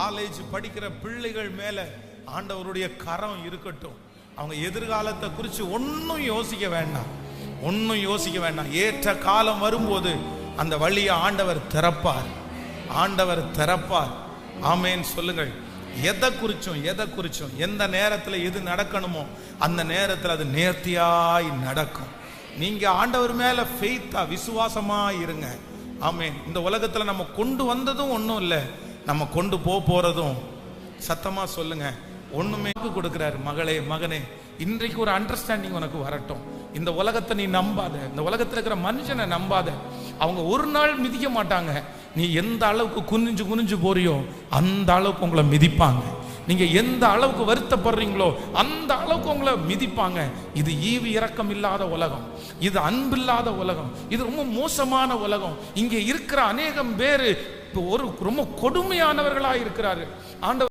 College படிக்கிற பிள்ளைகள் மேல ஆண்டவருடைய கரம் இருக்கட்டும். அவங்க எதிர்காலத்தை குறித்து ஒன்னும் யோசிக்க வேண்டாம். ஏற்ற காலம் வரும்போது அந்த வழியை ஆண்டவர் திறப்பார். ஆமேன் சொல்லுங்கள். எதை குறிச்சும் எந்த நேரத்தில் எது நடக்கணுமோ அந்த நேரத்தில் அது நேர்த்தியாய் நடக்கும். நீங்க ஆண்டவர் மேல ஃபெய்த்தா விசுவாசமா இருங்க. ஆமேன். இந்த உலகத்துல நம்ம கொண்டு வந்ததும் ஒன்றும் இல்லை, நம்ம கொண்டு போறதும். சத்தமா சொல்லுங்க, ஒண்ணுமே கொடுக்கிறாரு. மகனே, இன்றைக்கு ஒரு அண்டர்ஸ்டாண்டிங் உனக்கு வரட்டும். இந்த உலகத்தை நீ நம்பாத, இந்த உலகத்தில் இருக்கிற மனுஷனை நம்பாத. அவங்க ஒரு நாள் மிதிக்க மாட்டாங்க. நீ எந்த அளவுக்கு குனிஞ்சு போறியோ அந்த அளவுக்கு உங்களை மிதிப்பாங்க. நீங்க எந்த அளவுக்கு வருத்தப்படுறீங்களோ அந்த அளவுக்கு உங்களை மிதிப்பாங்க. இது ஈவு இரக்கம் இல்லாத உலகம், இது அன்பில்லாத உலகம், இது ரொம்ப மோசமான உலகம். இங்கே இருக்கிற அநேகம் பேரு ரொம்ப கொடுமையானவர்களா இருக்கிறாரு. ஆண்டவர்